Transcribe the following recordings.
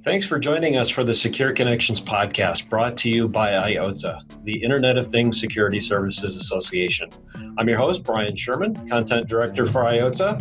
Thanks for joining us for the Secure Connections podcast brought to you by IOTA, the Internet of Things Security Services Association. I'm your host, Brian Sherman, Content Director for IOTA.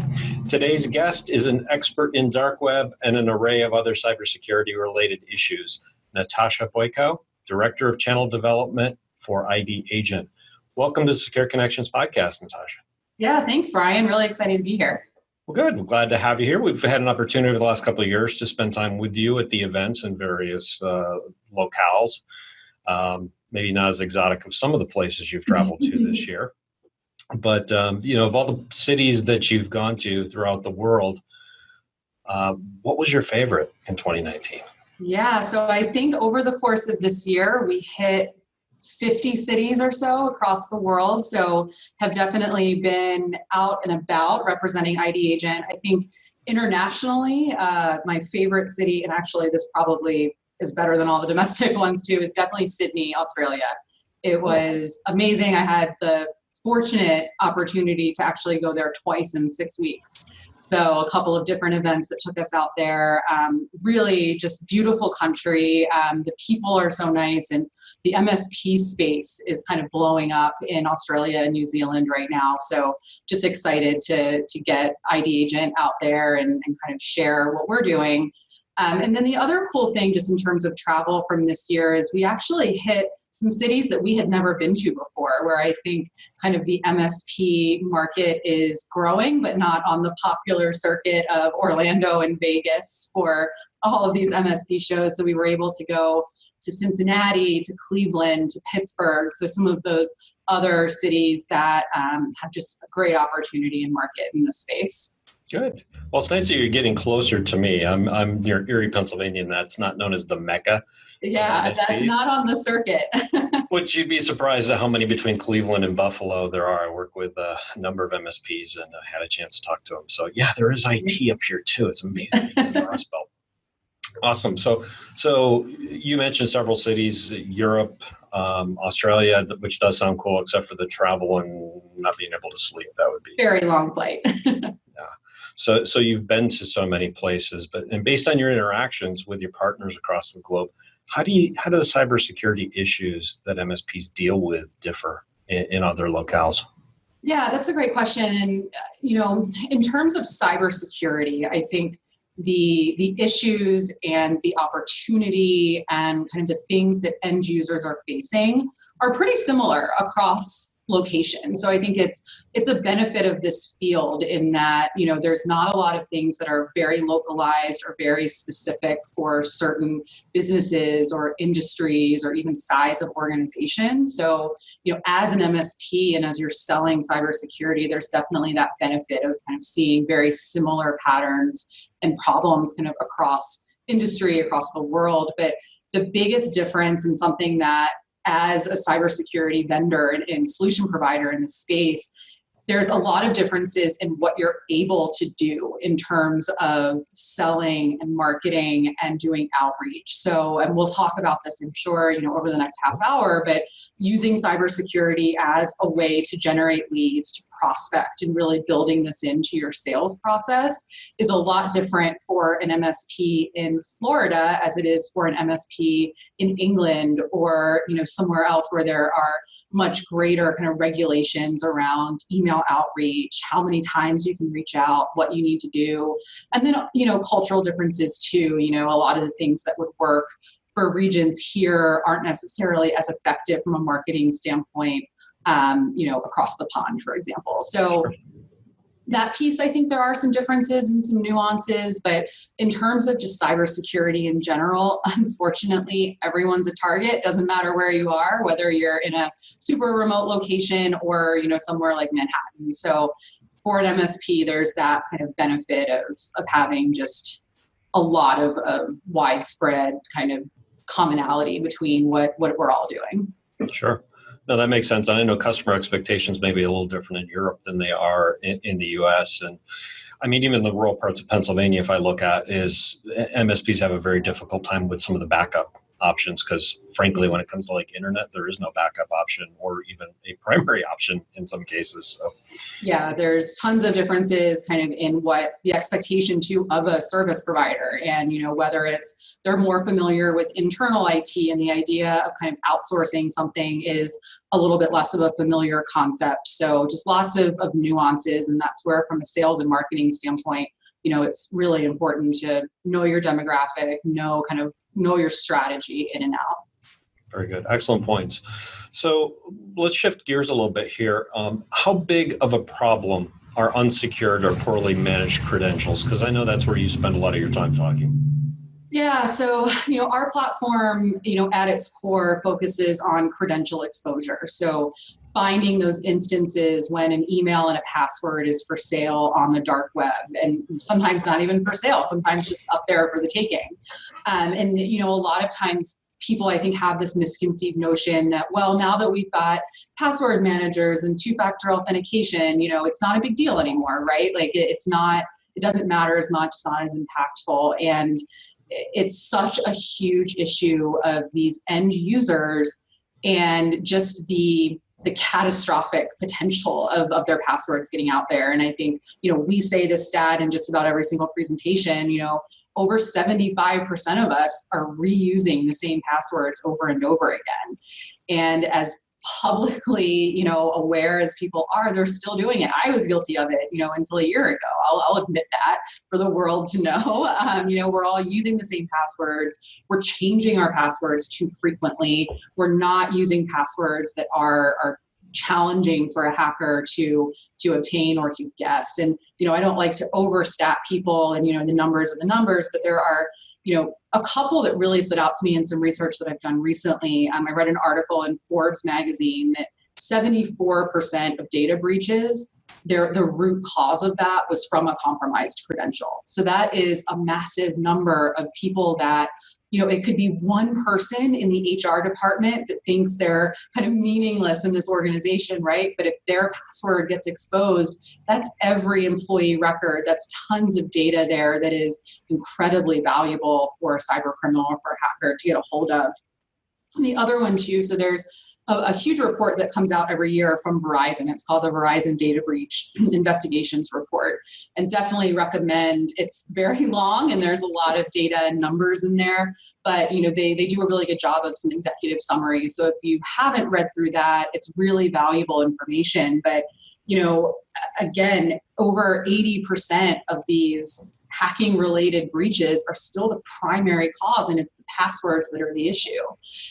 Today's guest is an expert in dark web and an array of other cybersecurity related issues, Natasha Boyko, Director of Channel Development for ID Agent. Welcome to Secure Connections podcast, Natasha. Yeah, thanks, Brian. Really excited to be here. Well, good. I'm glad to have you here. We've had an opportunity over the last couple of years to spend time with you at the events in various locales. Maybe not as exotic of some of the places you've traveled to this year. But, of all the cities that you've gone to throughout the world, what was your favorite in 2019? Yeah, so I think over the course of this year, we hit 50 cities or so across the world. So have definitely been out and about representing ID Agent. I think internationally, my favorite city, and actually this probably is better than all the domestic ones too, is definitely Sydney, Australia. It was amazing. I had the fortunate opportunity to actually go there twice in 6 weeks. So a couple of different events that took us out there. Really just beautiful country. The people are so nice, and the MSP space is kind of blowing up in Australia and New Zealand right now. So just excited to get ID Agent out there and kind of share what we're doing. And then the other cool thing just in terms of travel from this year is we actually hit some cities that we had never been to before, where I think kind of the MSP market is growing, but not on the popular circuit of Orlando and Vegas for all of these MSP shows. So we were able to go to Cincinnati, to Cleveland, to Pittsburgh. So some of those other cities that have just a great opportunity and market in this space. Good. Well, it's nice that you're getting closer to me. I'm near Erie, Pennsylvania, and that's not known as the Mecca. Yeah, that's not on the circuit. Would you be surprised at how many between Cleveland and Buffalo there are? I work with a number of MSPs and I had a chance to talk to them. So yeah, there is IT up here too. It's amazing in the Rust Belt. Awesome. So you mentioned several cities, Europe, Australia, which does sound cool, except for the travel and not being able to sleep. That would be very long flight. So you've been to so many places, and based on your interactions with your partners across the globe, how do the cybersecurity issues that MSPs deal with differ in other locales? Yeah, that's a great question. And in terms of cybersecurity, I think the issues and the opportunity and kind of the things that end users are facing are pretty similar across location. So I think it's a benefit of this field in that, there's not a lot of things that are very localized or very specific for certain businesses or industries or even size of organizations. So, as an MSP and as you're selling cybersecurity, there's definitely that benefit of kind of seeing very similar patterns and problems kind of across industry, across the world. But the biggest difference and something that as a cybersecurity vendor and solution provider in this space, there's a lot of differences in what you're able to do in terms of selling and marketing and doing outreach. So, and we'll talk about this, I'm sure, over the next half hour, but using cybersecurity as a way to generate leads, to prospect, and really building this into your sales process is a lot different for an MSP in Florida as it is for an MSP in England or, somewhere else where there are much greater kind of regulations around email outreach, how many times you can reach out, what you need to do. And then, cultural differences too. A lot of the things that would work for regions here aren't necessarily as effective from a marketing standpoint, across the pond, for example. So that piece, I think there are some differences and some nuances, but in terms of just cybersecurity in general, unfortunately, everyone's a target. Doesn't matter where you are, whether you're in a super remote location or, somewhere like Manhattan. So for an MSP, there's that kind of benefit of having just a lot of widespread kind of commonality between what we're all doing. Sure. No, that makes sense. And I know customer expectations may be a little different in Europe than they are in the U.S. And I mean, even the rural parts of Pennsylvania, if I look at, is MSPs have a very difficult time with some of the backup options, because frankly, when it comes to like internet, there is no backup option or even a primary option in some cases. So Yeah, there's tons of differences kind of in what the expectation to of a service provider. And, whether it's they're more familiar with internal IT and the idea of kind of outsourcing something is a little bit less of a familiar concept. So just lots of nuances. And that's where, from a sales and marketing standpoint, it's really important to know your demographic, know your strategy in and out. very good. Excellent points. So let's shift gears a little bit here. How big of a problem are unsecured or poorly managed credentials? Because I know that's where you spend a lot of your time talking. Yeah, so our platform, at its core focuses on credential exposure. So finding those instances when an email and a password is for sale on the dark web, and sometimes not even for sale, sometimes just up there for the taking. And a lot of times people, I think, have this misconceived notion that, well, now that we've got password managers and two-factor authentication, it's not a big deal anymore, right? Like it doesn't matter as much, it's not as impactful. And it's such a huge issue of these end users and just the catastrophic potential of their passwords getting out there. And I think, we say this stat in just about every single presentation, over 75% of us are reusing the same passwords over and over again. And as publicly, aware as people are, they're still doing it. I was guilty of it, until a year ago. I'll admit that for the world to know. We're all using the same passwords. We're changing our passwords too frequently. We're not using passwords that are challenging for a hacker to obtain or to guess. And, I don't like to overstat people and, the numbers are the numbers, but there are, a couple that really stood out to me in some research that I've done recently. I read an article in Forbes magazine that 74% of data breaches, the root cause of that was from a compromised credential. So that is a massive number of people that, it could be one person in the HR department that thinks they're kind of meaningless in this organization, right? But if their password gets exposed, that's every employee record. That's tons of data there that is incredibly valuable for a cyber criminal or for a hacker to get a hold of. And the other one too, so there's a huge report that comes out every year from Verizon. It's called the Verizon Data Breach Investigations Report, and definitely recommend. It's very long and there's a lot of data and numbers in there, but they do a really good job of some executive summaries. So if you haven't read through that, it's really valuable information. But again, over 80% of these hacking related breaches are still the primary cause, and it's the passwords that are the issue.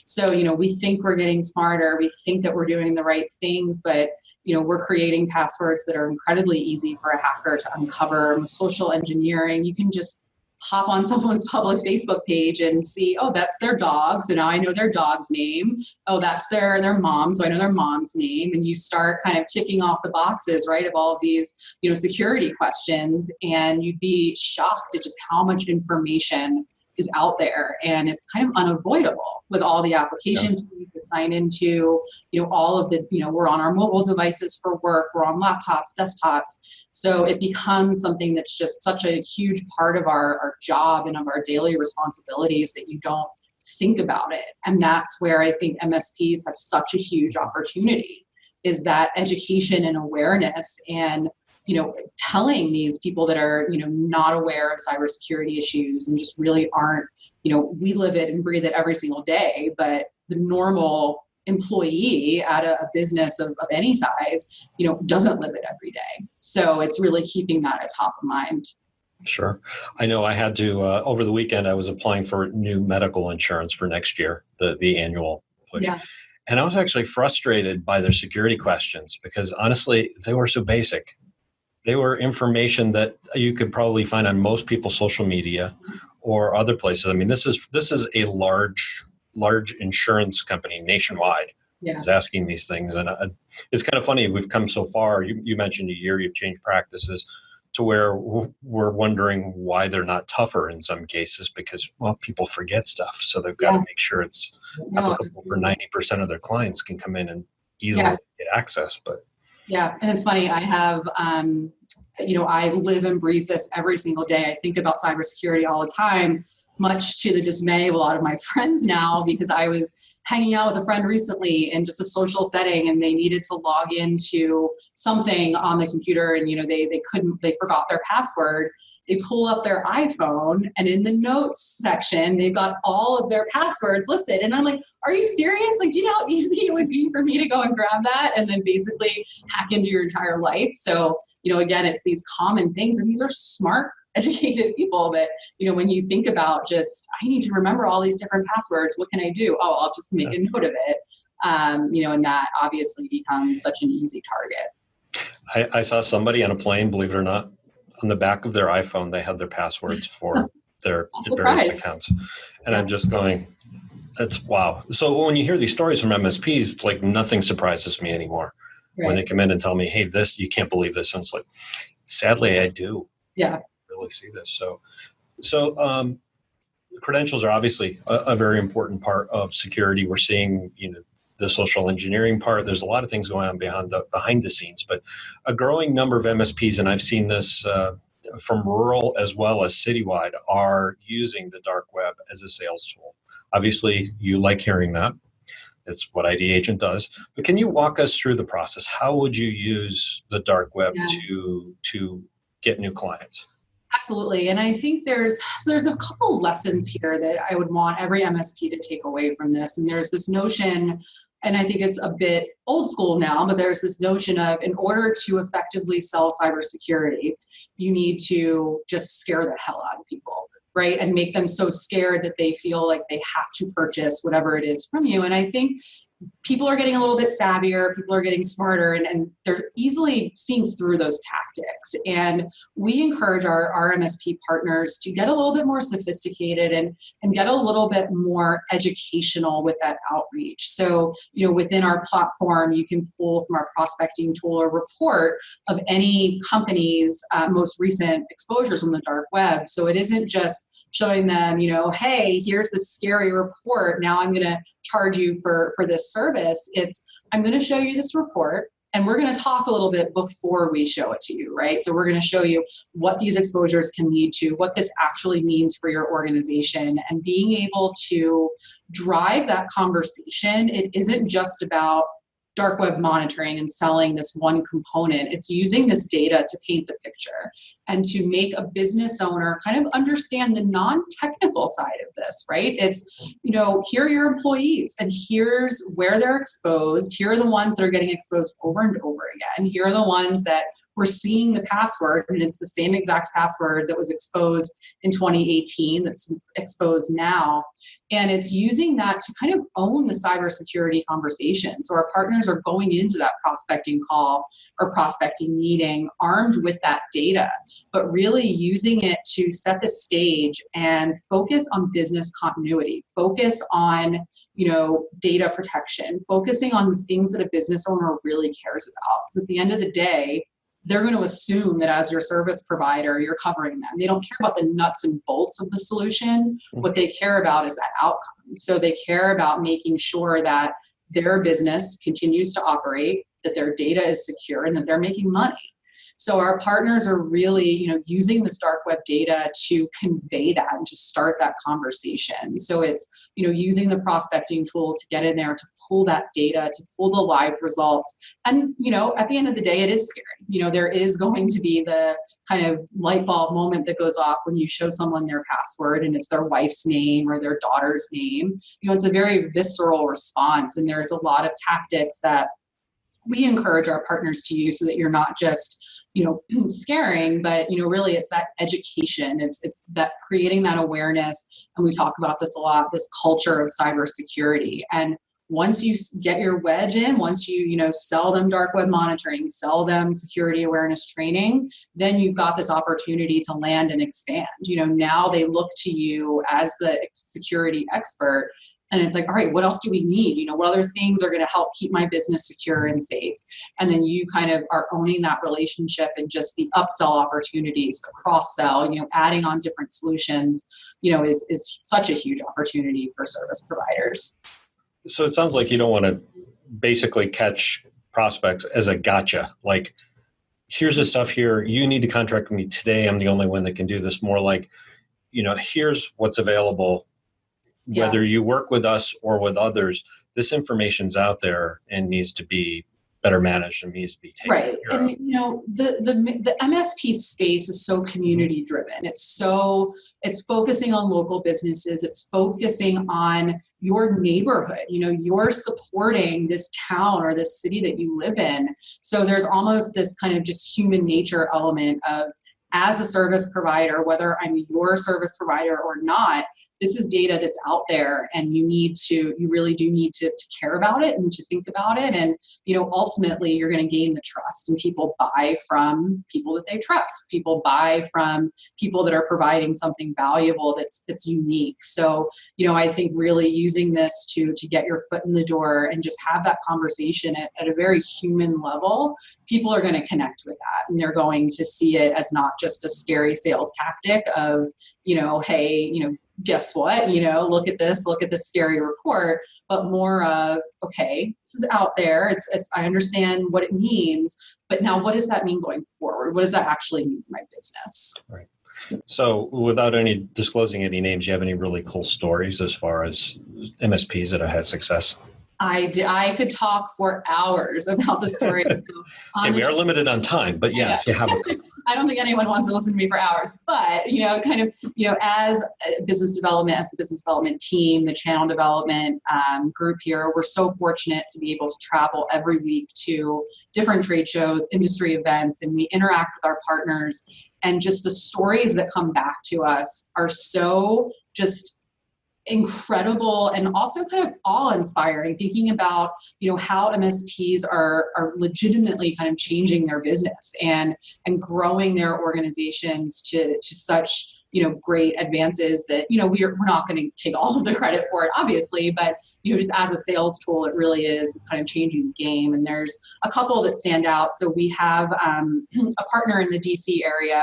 So, we think we're getting smarter, we think that we're doing the right things, but we're creating passwords that are incredibly easy for a hacker to uncover. With social engineering, you can just hop on someone's public Facebook page and see, oh, that's their dog, so now I know their dog's name. Oh, that's their mom, so I know their mom's name. And you start kind of ticking off the boxes, right, of all of these, security questions, and you'd be shocked at just how much information is out there. And it's kind of unavoidable with all the applications we need to sign into, all of the, we're on our mobile devices for work, we're on laptops, desktops. So it becomes something that's just such a huge part of our job and of our daily responsibilities that you don't think about it. And that's where I think MSPs have such a huge opportunity, is that education and awareness and, telling these people that are, not aware of cybersecurity issues and just really aren't, we live it and breathe it every single day, but the normal employee at a business of any size, doesn't live it every day. So it's really keeping that at top of mind. Sure. I know I had to, over the weekend, I was applying for new medical insurance for next year, the annual push. Yeah. And I was actually frustrated by their security questions because honestly, they were so basic. They were information that you could probably find on most people's social media or other places. I mean, this is a large insurance company nationwide is asking these things. And it's kind of funny. We've come so far. You mentioned a year, you've changed practices to where we're wondering why they're not tougher in some cases because, well, people forget stuff. So they've got to make sure it's applicable for 90% of their clients can come in and easily get access. But yeah. And it's funny. I have, I live and breathe this every single day. I think about cybersecurity all the time. much to the dismay of a lot of my friends now, because I was hanging out with a friend recently in just a social setting, and they needed to log into something on the computer, and they forgot their password. They pull up their iPhone, and in the notes section, they've got all of their passwords listed. And I'm like, are you serious? Like, do you know how easy it would be for me to go and grab that and then basically hack into your entire life? So, again, it's these common things, and these are smart, educated people. But, when you think about just, I need to remember all these different passwords, what can I do? Oh, I'll just make a note of it. And that obviously becomes such an easy target. I saw somebody on a plane, believe it or not, on the back of their iPhone, they had their passwords for their various accounts. And I'm just going, that's wow. So when you hear these stories from MSPs, it's like nothing surprises me anymore. Right. When they come in and tell me, hey, you can't believe this. And it's like, sadly, I do. Yeah. Really see this. So credentials are obviously a very important part of security. We're seeing, the social engineering part. There's a lot of things going on behind the scenes, but a growing number of MSPs, and I've seen this from rural as well as citywide, are using the dark web as a sales tool. Obviously, you like hearing that. It's what ID Agent does. But can you walk us through the process? How would you use the dark web to get new clients? Absolutely. And I think there's a couple lessons here that I would want every MSP to take away from this. And there's this notion, and I think it's a bit old school now, but there's this notion of, in order to effectively sell cybersecurity, you need to just scare the hell out of people, right? And make them so scared that they feel like they have to purchase whatever it is from you. And I think people are getting a little bit savvier, people are getting smarter, and they're easily seeing through those tactics. And we encourage our MSP partners to get a little bit more sophisticated and get a little bit more educational with that outreach. So, within our platform, you can pull from our prospecting tool a report of any company's most recent exposures on the dark web. So it isn't just showing them, hey, here's the scary report. Now I'm going to charge you for this service. I'm going to show you this report, and we're going to talk a little bit before we show it to you, right? So we're going to show you what these exposures can lead to, what this actually means for your organization, and being able to drive that conversation. It isn't just about dark web monitoring and selling this one component. It's using this data to paint the picture and to make a business owner kind of understand the non-technical side of this, right? It's, here are your employees, and here's where they're exposed. Here are the ones that are getting exposed over and over again. Here are the ones that we're seeing the password, and it's the same exact password that was exposed in 2018 that's exposed now. And it's using that to kind of own the cybersecurity conversation. So our partners are going into that prospecting call or prospecting meeting armed with that data, but really using it to set the stage and focus on business continuity, focus on, data protection, focusing on the things that a business owner really cares about. Because at the end of the day, they're going to assume that as your service provider, you're covering them. They don't care about the nuts and bolts of the solution. What they care about is that outcome. So they care about making sure that their business continues to operate, that their data is secure, and that they're making money. So our partners are really, using this dark web data to convey that and to start that conversation. So it's, using the prospecting tool to get in there, to pull that data, to pull the live results. And, at the end of the day, it is scary. There is going to be the kind of light bulb moment that goes off when you show someone their password and it's their wife's name or their daughter's name. It's a very visceral response. And there's a lot of tactics that we encourage our partners to use so that you're not just scaring, but, really it's that education. It's that creating that awareness. And we talk about this a lot, this culture of cybersecurity. And once you get your wedge in, once you, sell them dark web monitoring, sell them security awareness training, then you've got this opportunity to land and expand. Now they look to you as the security expert. And it's like, all right, what else do we need? What other things are going to help keep my business secure and safe? And then you kind of are owning that relationship, and just the upsell opportunities, the cross-sell, adding on different solutions, is such a huge opportunity for service providers. So it sounds like you don't want to basically catch prospects as a gotcha. Like, here's the stuff here. You need to contract with me today. I'm the only one that can do this. More like, here's what's available. Yeah. Whether you work with us or with others, this information's out there and needs to be better managed and needs to be taken Right. care of. And the MSP space is so community driven. It's focusing on local businesses. It's focusing on your neighborhood. You're supporting this town or this city that you live in. So there's almost this kind of just human nature element of, as a service provider, whether I'm your service provider or not, this is data that's out there, and you really do need to care about it and to think about it. And, ultimately you're going to gain the trust, and people buy from people that they trust. People buy from people that are providing something valuable that's unique. So, I think really using this to get your foot in the door and just have that conversation at a very human level, people are going to connect with that, and they're going to see it as not just a scary sales tactic of, hey, guess what, look at this scary report, but more of, okay, this is out there. It's I understand what it means, but now what does that mean going forward? What does that actually mean for my business? Right. So without any disclosing any names, you have any really cool stories as far as MSPs that have had success? I could talk for hours about the story. Okay, we are limited on time, but yeah, if you have a I don't think anyone wants to listen to me for hours, but, as a business development team, the channel development group here, we're so fortunate to be able to travel every week to different trade shows, industry events, and we interact with our partners. And just the stories that come back to us are so just incredible and also kind of awe-inspiring, thinking about how MSPs are legitimately kind of changing their business and growing their organizations to such great advances that we're not going to take all of the credit for it, obviously, but just as a sales tool, it really is kind of changing the game. And there's a couple that stand out. So we have a partner in the DC area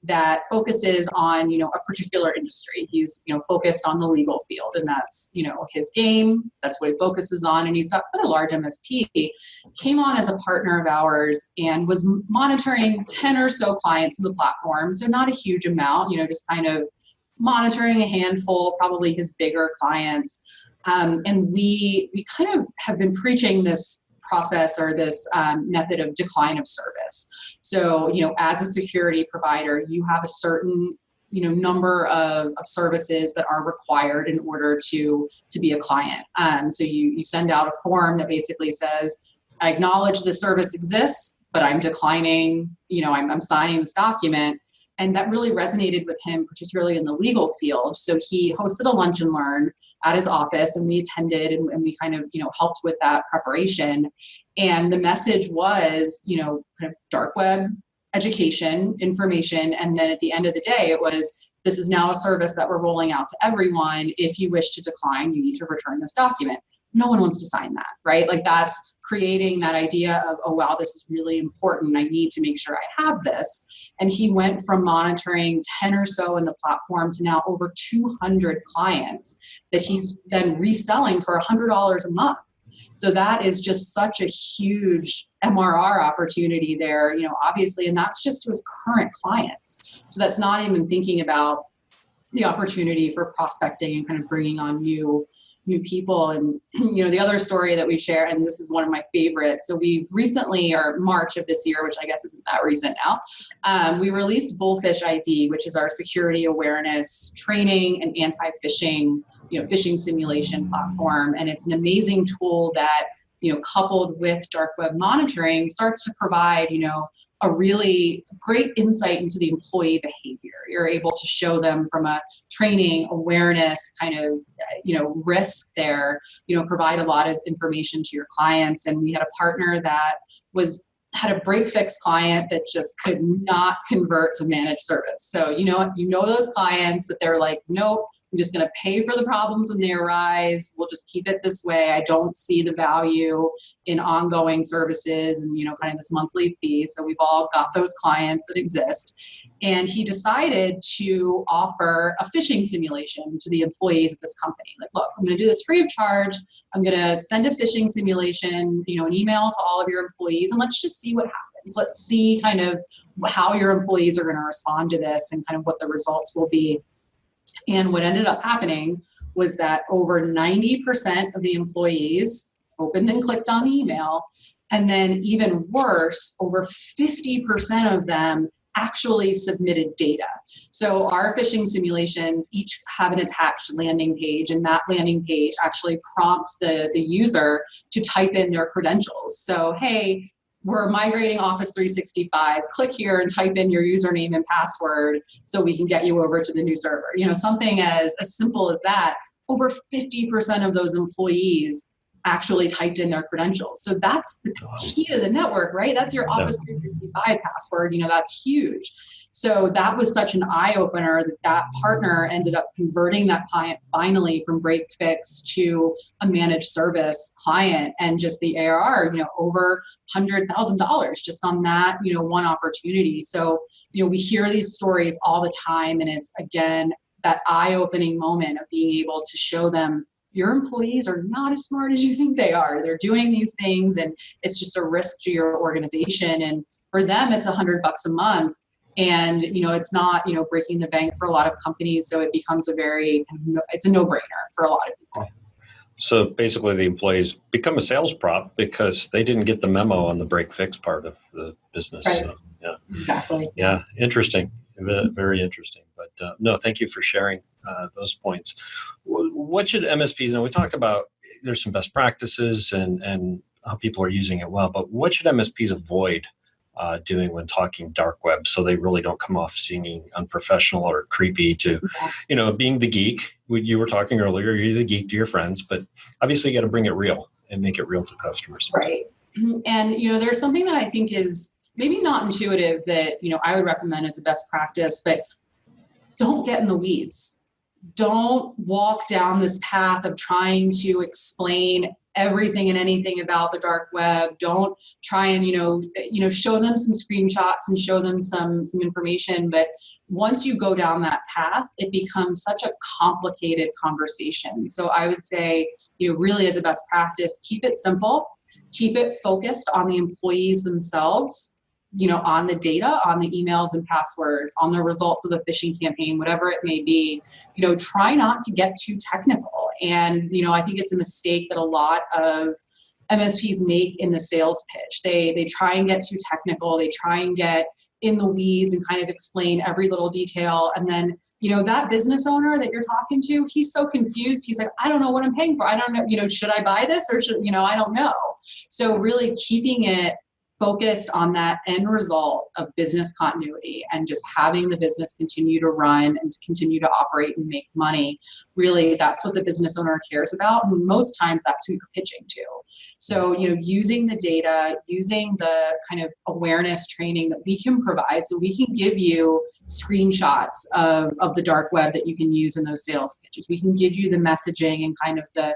that focuses on, a particular industry. He's, focused on the legal field, and that's, his game. That's what he focuses on. And he's got quite a large MSP. Came on as a partner of ours and was monitoring 10 or so clients in the platform. So not a huge amount, just kind of monitoring a handful, probably his bigger clients. And we kind of have been preaching this process or this method of decline of service. So, as a security provider, you have a certain, number of services that are required in order to be a client. So you send out a form that basically says, I acknowledge the service exists, but I'm declining, I'm signing this document. And that really resonated with him, particularly in the legal field. So he hosted a lunch and learn at his office, and we attended and we kind of, helped with that preparation. And the message was, kind of dark web education, information. And then at the end of the day, it was, this is now a service that we're rolling out to everyone. If you wish to decline, you need to return this document. No one wants to sign that, right? Like, that's creating that idea of, oh, wow, this is really important. I need to make sure I have this. And he went from monitoring 10 or so in the platform to now over 200 clients that he's then reselling for $100 a month. So that is just such a huge MRR opportunity there, obviously, and that's just to his current clients. So that's not even thinking about the opportunity for prospecting and kind of bringing on new people. And, the other story that we share, and this is one of my favorites. So we've recently, or March of this year, which I guess isn't that recent now, we released Bullfish ID, which is our security awareness training and anti-phishing, phishing simulation platform. And it's an amazing tool that, coupled with dark web monitoring, starts to provide, a really great insight into the employee behavior. You're able to show them from a training awareness kind of, risk there, provide a lot of information to your clients. And we had a partner that had a break fix client that just could not convert to managed service. So, those clients that they're like, nope, I'm just going to pay for the problems when they arise. We'll just keep it this way. I don't see the value in ongoing services and, kind of this monthly fee. So we've all got those clients that exist. And he decided to offer a phishing simulation to the employees of this company. Like, look, I'm going to do this free of charge. I'm going to send a phishing simulation, an email to all of your employees, and let's just see what happens. Let's see kind of how your employees are going to respond to this and kind of what the results will be. And what ended up happening was that over 90% of the employees opened and clicked on the email. And then even worse, over 50% of them actually submitted data. So our phishing simulations each have an attached landing page, and that landing page actually prompts the user to type in their credentials. So, hey, we're migrating Office 365. Click here and type in your username and password so we can get you over to the new server. Something as simple as that. Over 50% of those employees actually typed in their credentials. So that's the key to the network, right? That's your Office 365 password. That's huge. So that was such an eye-opener that partner ended up converting that client finally from break fix to a managed service client, and just the ARR, over $100,000 just on that, one opportunity. So, we hear these stories all the time, and it's, again, that eye-opening moment of being able to show them your employees are not as smart as you think they are. They're doing these things, and it's just a risk to your organization. And for them, it's $100 a month. And, it's not, breaking the bank for a lot of companies. So it becomes it's a no-brainer for a lot of people. So basically the employees become a sales prop because they didn't get the memo on the break fix part of the business. Right. So, yeah. Exactly. Yeah. Interesting. Very interesting. But no, thank you for sharing those points. What should MSPs know? We talked about there's some best practices and how people are using it well, but what should MSPs avoid doing when talking dark web, so they really don't come off seeming unprofessional or creepy to, being the geek. You were talking earlier, you're the geek to your friends, but obviously you got to bring it real and make it real to customers. Right. And, there's something that I think is maybe not intuitive that, I would recommend as a best practice, but don't get in the weeds. Don't walk down this path of trying to explain everything and anything about the dark web. Don't try and, show them some screenshots and show them some information. But once you go down that path, it becomes such a complicated conversation. So I would say, really as a best practice, keep it simple, keep it focused on the employees themselves, on the data, on the emails and passwords, on the results of the phishing campaign, whatever it may be. Try not to get too technical. And, I think it's a mistake that a lot of MSPs make in the sales pitch. They try and get too technical. They try and get in the weeds and kind of explain every little detail. And then, that business owner that you're talking to, he's so confused. He's like, I don't know what I'm paying for. I don't know, should I buy this or should, I don't know. So really keeping it focused on that end result of business continuity and just having the business continue to run and to continue to operate and make money. Really, that's what the business owner cares about. And most times that's who you're pitching to. So, using the data, using the kind of awareness training that we can provide. So we can give you screenshots of the dark web that you can use in those sales pitches. We can give you the messaging and kind of the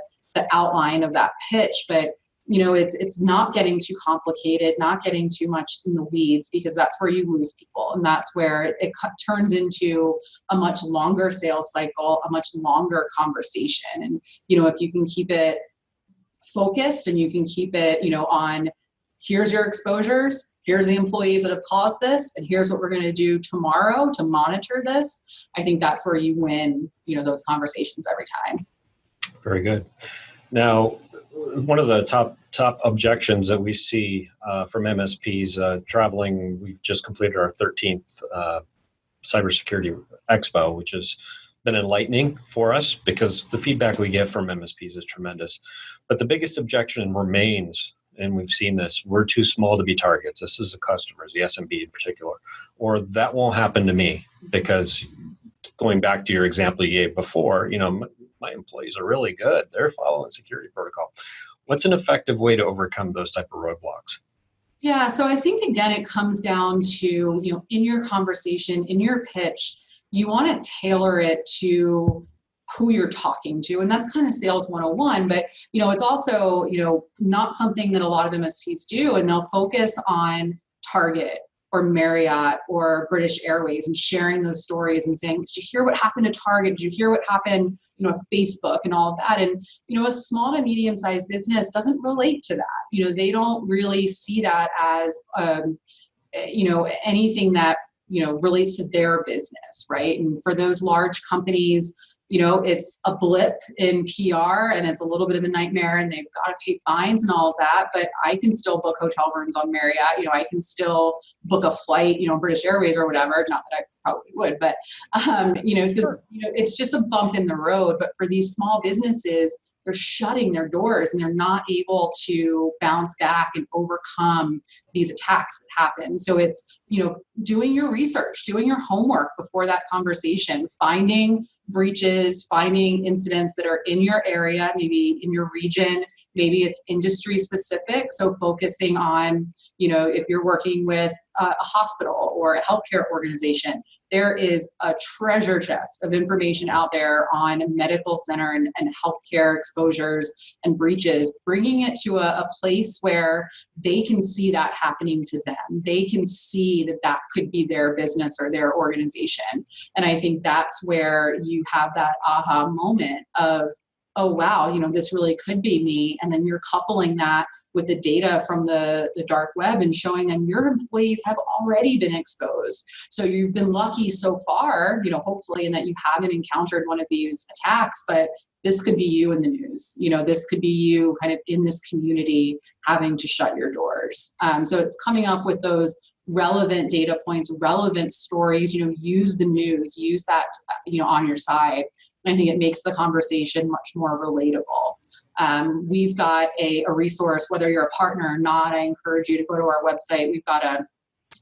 outline of that pitch, but it's not getting too complicated, not getting too much in the weeds, because that's where you lose people. And that's where it turns into a much longer sales cycle, a much longer conversation. And, if you can keep it focused and you can keep it, on here's your exposures, here's the employees that have caused this, and here's what we're going to do tomorrow to monitor this, I think that's where you win, those conversations every time. Very good. Now, one of the top objections that we see from MSPs traveling, we've just completed our 13th Cybersecurity Expo, which has been enlightening for us because the feedback we get from MSPs is tremendous. But the biggest objection remains, and we've seen this, we're too small to be targets. This is the customers, the SMB in particular, or that won't happen to me because, going back to your example you gave before, my employees are really good. They're following security protocol. What's an effective way to overcome those type of roadblocks? Yeah, so I think, again, it comes down to, in your conversation, in your pitch, you want to tailor it to who you're talking to. And that's kind of sales 101. But, it's also, not something that a lot of MSPs do. And they'll focus on Target or Marriott or British Airways and sharing those stories and saying, did you hear what happened to Target? Did you hear what happened, Facebook and all of that? And, a small to medium-sized business doesn't relate to that. They don't really see that as, anything that relates to their business, right? And for those large companies, it's a blip in PR and it's a little bit of a nightmare and they've got to pay fines and all of that. But I can still book hotel rooms on Marriott. I can still book a flight, British Airways or whatever. Not that I probably would, but, it's just a bump in the road. But for these small businesses, they're shutting their doors and they're not able to bounce back and overcome these attacks that happen. So it's, doing your research, doing your homework before that conversation, finding breaches, finding incidents that are in your area, maybe in your region, maybe it's industry specific. So focusing on, if you're working with a hospital or a healthcare organization, there is a treasure chest of information out there on medical center and healthcare exposures and breaches, bringing it to a place where they can see that happening to them. They can see that could be their business or their organization. And I think that's where you have that aha moment of, oh, wow, this really could be me. And then you're coupling that with the data from the dark web and showing them your employees have already been exposed. So you've been lucky so far, hopefully, in that you haven't encountered one of these attacks, but this could be you in the news. This could be you kind of in this community having to shut your doors. So it's coming up with those relevant data points, relevant stories, use the news, use that, on your side. And I think it makes the conversation much more relatable. We've got a resource, whether you're a partner or not, I encourage you to go to our website. We've got a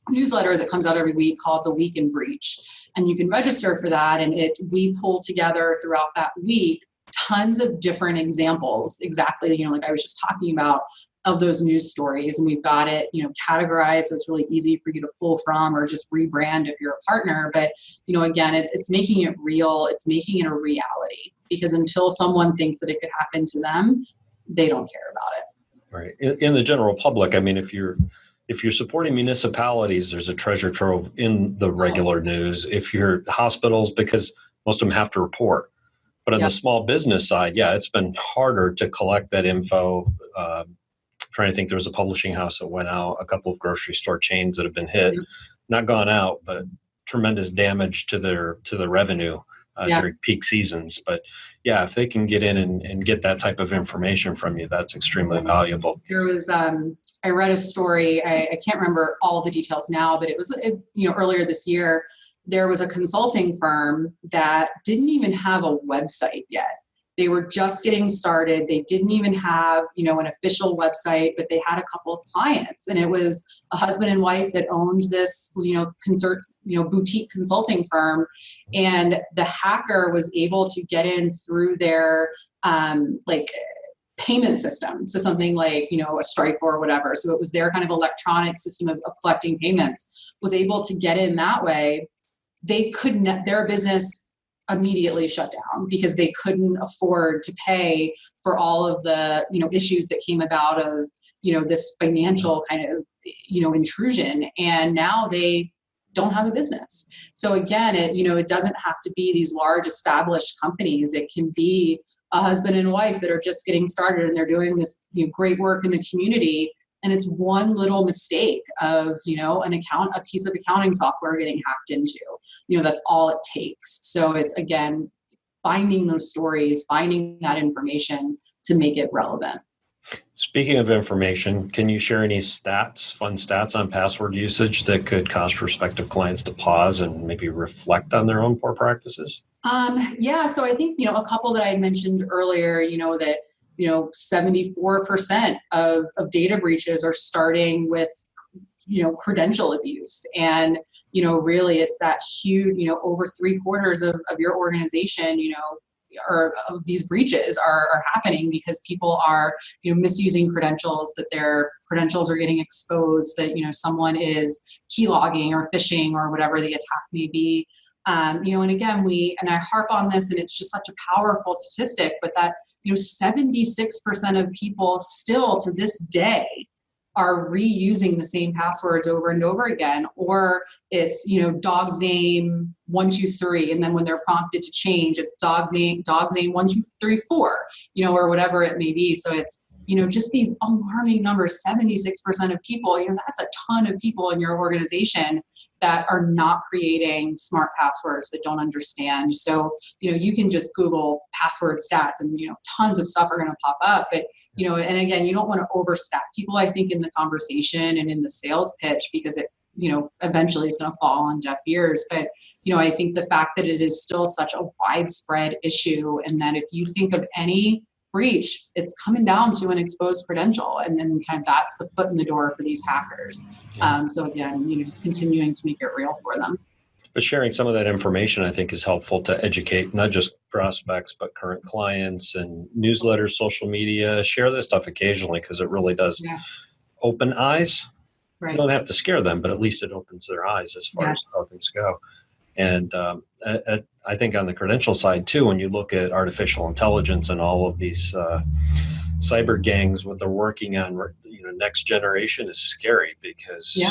newsletter that comes out every week called The Week in Breach. And you can register for that. And we pull together throughout that week tons of different examples, exactly, like I was just talking about, of those news stories. And we've got it, categorized. So it's really easy for you to pull from or just rebrand if you're a partner. But, again, it's making it real. It's making it a reality, because until someone thinks that it could happen to them, they don't care about it. Right. In the general public, I mean, if you're supporting municipalities, there's a treasure trove in the regular news. If you're hospitals, because most of them have to report. But on the small business side, it's been harder to collect that info. Trying to think, there was a publishing house that went out, a couple of grocery store chains that have been hit, not gone out, but tremendous damage to their revenue during peak seasons. But if they can get in and get that type of information from you, that's extremely valuable. There was, I read a story, I can't remember all the details now, but it was, earlier this year, there was a consulting firm that didn't even have a website yet. They were just getting started. They didn't even have, an official website, but they had a couple of clients. And it was a husband and wife that owned this, boutique consulting firm. And the hacker was able to get in through their, payment system. So something like, a Stripe or whatever. So it was their kind of electronic system of collecting payments, was able to get in that way. They couldn't, their business immediately shut down because they couldn't afford to pay for all of the, issues that came about of, this financial kind of, intrusion. And now they don't have a business. So again, it doesn't have to be these large established companies. It can be a husband and wife that are just getting started and they're doing this great work in the community. And it's one little mistake of, a piece of accounting software getting hacked into, that's all it takes. So it's, again, finding those stories, finding that information to make it relevant. Speaking of information, can you share any fun stats on password usage that could cause prospective clients to pause and maybe reflect on their own poor practices? So I think, a couple that I mentioned earlier, that 74% of data breaches are starting with, credential abuse. And, really it's that huge, over 3/4 of your organization, or of these breaches are happening because people are, misusing credentials, that their credentials are getting exposed, that, someone is keylogging or phishing or whatever the attack may be. And again, and I harp on this, and it's just such a powerful statistic, but that, 76% of people still to this day are reusing the same passwords over and over again, or it's, dog's name 123. And then when they're prompted to change, it's dog's name 1 2 3 4, or whatever it may be. So it's just these alarming numbers, 76% of people, that's a ton of people in your organization that are not creating smart passwords, that don't understand. So, you can just Google password stats and, tons of stuff are going to pop up. But, and again, you don't want to overstep people, I think, in the conversation and in the sales pitch, because it, eventually it's going to fall on deaf ears. But, I think the fact that it is still such a widespread issue, and that if you think of any breach, it's coming down to an exposed credential, and then kind of that's the foot in the door for these hackers. So again, just continuing to make it real for them. But sharing some of that information, I think, is helpful to educate not just prospects, but current clients, and newsletters, social media. Share this stuff occasionally, because it really does open eyes. Right. You don't have to scare them, but at least it opens their eyes as far as how things go. And I think on the credential side too, when you look at artificial intelligence and all of these cyber gangs, what they're working on, next generation is scary, because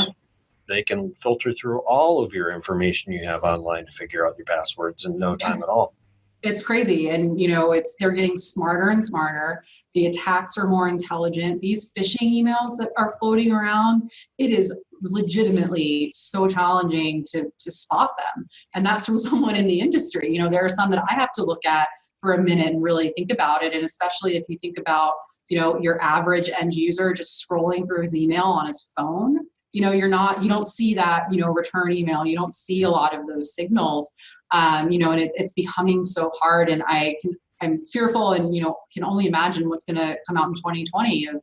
they can filter through all of your information you have online to figure out your passwords in no time at all. It's crazy. And, they're getting smarter and smarter. The attacks are more intelligent. These phishing emails that are floating around, it is legitimately so challenging to spot them. And that's from someone in the industry. There are some that I have to look at for a minute and really think about it. And especially if you think about, your average end user just scrolling through his email on his phone, you don't see that, return email. You don't see a lot of those signals. And it's becoming so hard, and I'm fearful, and, can only imagine what's going to come out in 2020 of,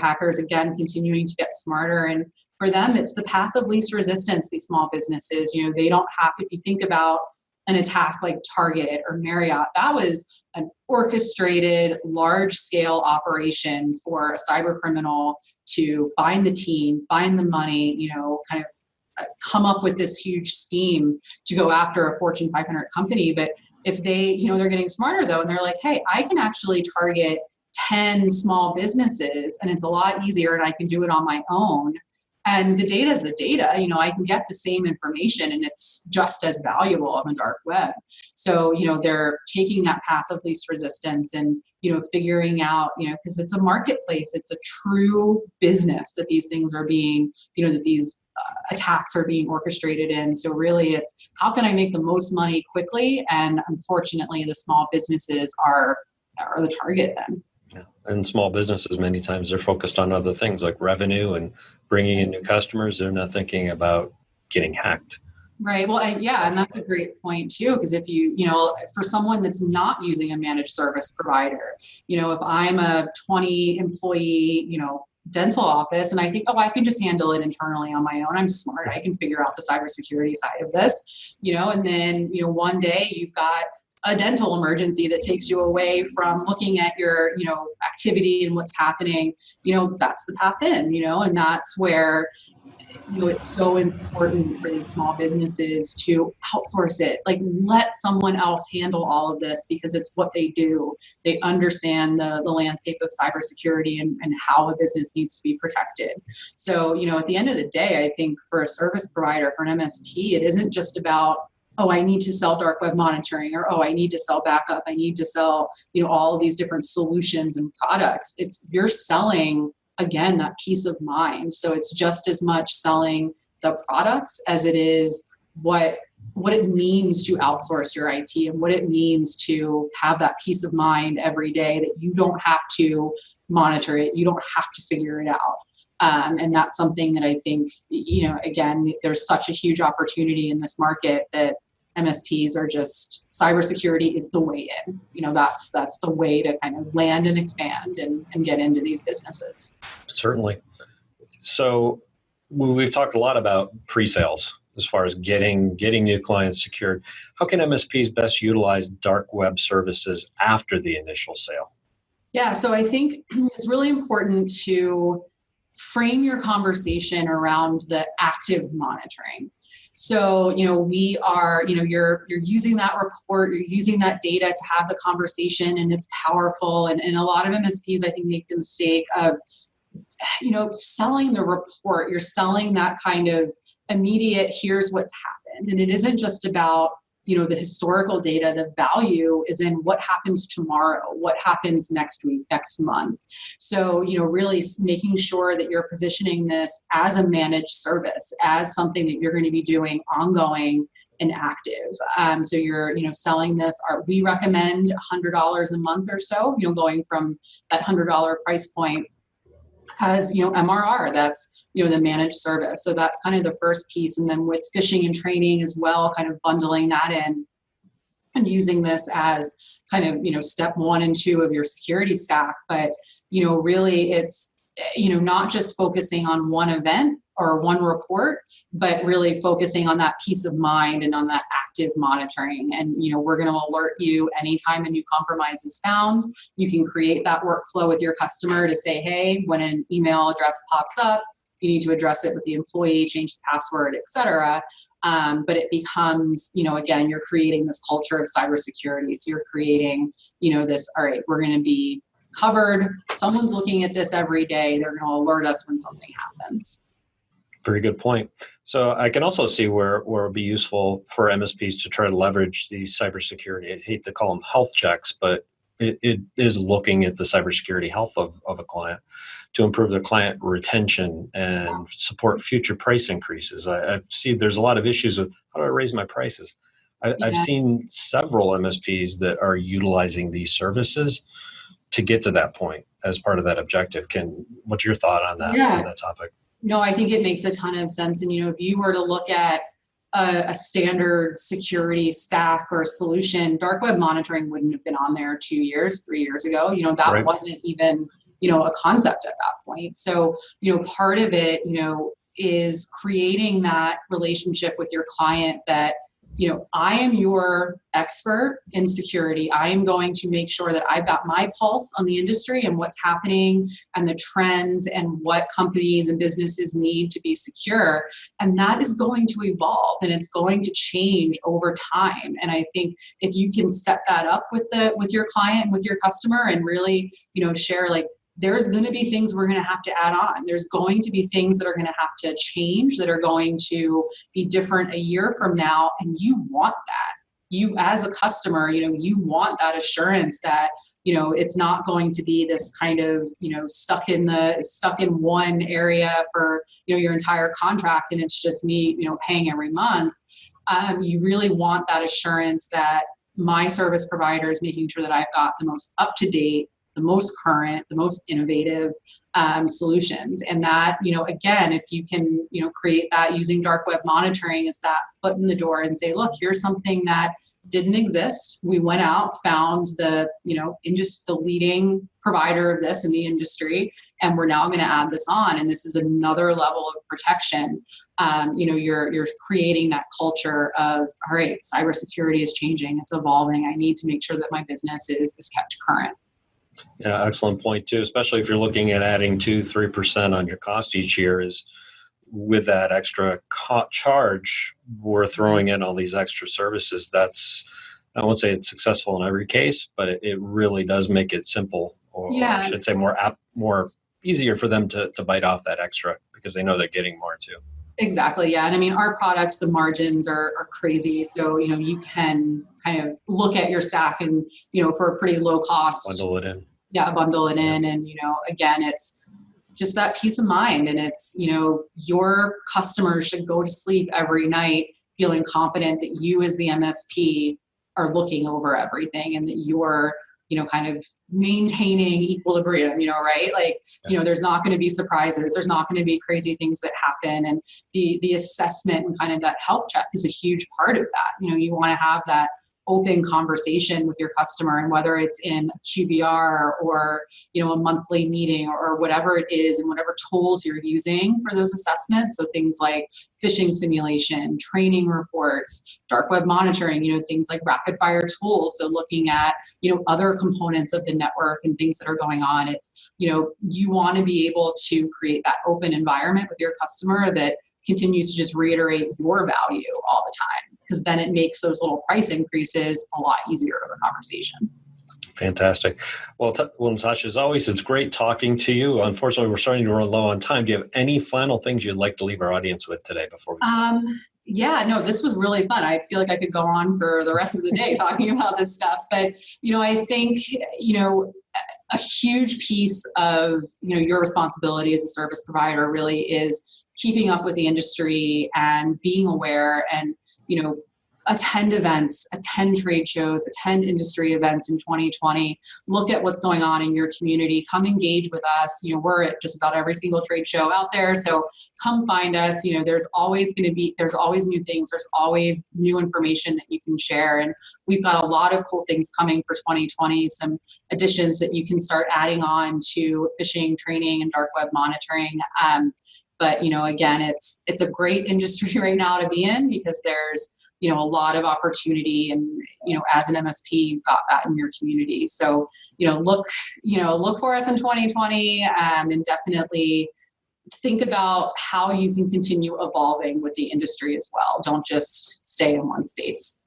hackers again continuing to get smarter. And for them, it's the path of least resistance. These small businesses, they don't have, if you think about an attack like Target or Marriott, that was an orchestrated, large-scale operation for a cyber criminal to find the team, find the money, kind of come up with this huge scheme to go after a Fortune 500 company. But if they, they're getting smarter though, and they're like, hey, I can actually target 10 small businesses, and it's a lot easier, and I can do it on my own. And the data is the data, I can get the same information, and it's just as valuable on the dark web. So, they're taking that path of least resistance and, figuring out, because it's a marketplace, it's a true business that these things are being, that these attacks are being orchestrated in. So really it's, how can I make the most money quickly? And unfortunately, the small businesses are the target then. And small businesses, many times they're focused on other things like revenue and bringing in new customers. They're not thinking about getting hacked. Right. Well, and that's a great point too, because if you, for someone that's not using a managed service provider, if I'm a 20 employee, dental office, and I think, I can just handle it internally on my own. I'm smart. I can figure out the cybersecurity side of this, and then, one day you've got a dental emergency that takes you away from looking at your, activity and what's happening, that's the path in, and that's where, it's so important for these small businesses to outsource it. Like, let someone else handle all of this, because it's what they do. They understand the landscape of cybersecurity and how a business needs to be protected. So, at the end of the day, I think for a service provider, for an MSP, it isn't just about, I need to sell dark web monitoring, or, I need to sell backup. I need to sell, all of these different solutions and products. It's, you're selling, again, that peace of mind. So it's just as much selling the products as it is what it means to outsource your IT, and what it means to have that peace of mind every day, that you don't have to monitor it. You don't have to figure it out. And that's something that I think, again, there's such a huge opportunity in this market that MSPs are just, cybersecurity is the way in. That's the way to kind of land and expand and get into these businesses. Certainly. So we've talked a lot about pre-sales as far as getting new clients secured. How can MSPs best utilize dark web services after the initial sale? Yeah, so I think it's really important to frame your conversation around the active monitoring. So, we are, you're using that report, you're using that data to have the conversation, and it's powerful. And a lot of MSPs, I think, make the mistake of, selling the report. You're selling that kind of immediate, here's what's happened. And it isn't just about, the historical data, the value is in what happens tomorrow, what happens next week, next month. So, really making sure that you're positioning this as a managed service, as something that you're going to be doing ongoing and active. So you're, selling this. We recommend $100 a month or so, going from that $100 price point as, MRR, that's, the managed service. So that's kind of the first piece. And then with phishing and training as well, kind of bundling that in and using this as kind of, step 1 and 2 of your security stack. But, really it's, not just focusing on one event or one report, but really focusing on that peace of mind and on that active monitoring. And, we're going to alert you anytime a new compromise is found. You can create that workflow with your customer to say, hey, when an email address pops up, you need to address it with the employee, change the password, et cetera. But it becomes, again, you're creating this culture of cybersecurity. So you're creating, this, all right, we're going to be covered. Someone's looking at this every day. They're going to alert us when something happens. Very good point. So I can also see where it would be useful for MSPs to try to leverage these cybersecurity. I hate to call them health checks, but it is looking at the cybersecurity health of a client to improve their client retention and support future price increases. I see there's a lot of issues with how do I raise my prices? I've seen several MSPs that are utilizing these services to get to that point as part of that objective. What's your thought on that, on that topic? No, I think it makes a ton of sense. And, if you were to look at a standard security stack or solution, dark web monitoring wouldn't have been on there 2 years, 3 years ago. That Right. wasn't even, a concept at that point. So, part of it, is creating that relationship with your client that, I am your expert in security. I am going to make sure that I've got my pulse on the industry and what's happening and the trends and what companies and businesses need to be secure. And that is going to evolve and it's going to change over time. And I think if you can set that up with your client and with your customer and really, share there's going to be things we're going to have to add on. There's going to be things that are going to have to change, that are going to be different a year from now. And you want that. You as a customer, you want that assurance that, it's not going to be this kind of, stuck in one area for, your entire contract. And it's just me, paying every month. You really want that assurance that my service provider is making sure that I've got the most up-to-date, the most current, the most innovative solutions. And that, again, if you can, create that using dark web monitoring as that foot in the door and say, look, here's something that didn't exist. We went out, found the, just the leading provider of this in the industry, and we're now going to add this on. And this is another level of protection. You're creating that culture of, all right, cybersecurity is changing. It's evolving. I need to make sure that my business is kept current. Yeah, excellent point too, especially if you're looking at adding 2-3% on your cost each year. Is with that extra charge, we're throwing in all these extra services. I won't say it's successful in every case, but it really does make it simple, or I should say more easier for them to bite off that extra because they know they're getting more too. Exactly. Yeah. And I mean, our products, the margins are crazy. So, you can kind of look at your stack and, for a pretty low cost. Bundle it in. Yeah, bundle it in. And, again, it's just that peace of mind. And it's, your customers should go to sleep every night feeling confident that you as the MSP are looking over everything and that you're, kind of maintaining equilibrium, right? There's not going to be surprises. There's not going to be crazy things that happen. And the assessment and kind of that health check is a huge part of that. You want to have that open conversation with your customer, and whether it's in a QBR or, a monthly meeting or whatever it is, and whatever tools you're using for those assessments. So things like phishing simulation, training reports, dark web monitoring, things like rapid fire tools. So looking at, other components of the network and things that are going on. It's, you want to be able to create that open environment with your customer that continues to just reiterate your value all the time, because then it makes those little price increases a lot easier of a conversation. Fantastic. Well, Natasha, as always, it's great talking to you. Unfortunately, we're starting to run low on time. Do you have any final things you'd like to leave our audience with today before we start? Yeah, no, this was really fun. I feel like I could go on for the rest of the day talking about this stuff. But, I think, a huge piece of, your responsibility as a service provider really is keeping up with the industry and being aware and, attend events, attend trade shows, attend industry events in 2020, look at what's going on in your community, come engage with us. We're at just about every single trade show out there. So come find us. There's always new things. There's always new information that you can share. And we've got a lot of cool things coming for 2020, some additions that you can start adding on to phishing training and dark web monitoring. But again, it's a great industry right now to be in because there's a lot of opportunity, and as an MSP, you've got that in your community. So look for us in 2020, and definitely think about how you can continue evolving with the industry as well. Don't just stay in one space.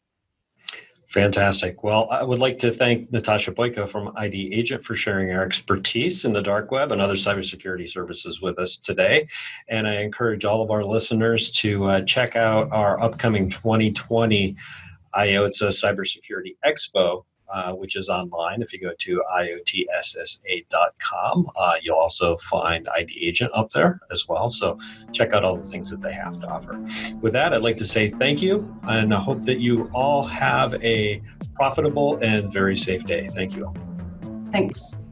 Fantastic. Well, I would like to thank Natasha Boyko from ID Agent for sharing our expertise in the dark web and other cybersecurity services with us today. And I encourage all of our listeners to check out our upcoming 2020 IOTSA Cybersecurity Expo, which is online. If you go to iotssa.com, you'll also find ID Agent up there as well. So check out all the things that they have to offer. With that, I'd like to say thank you, and I hope that you all have a profitable and very safe day. Thank you. Thanks.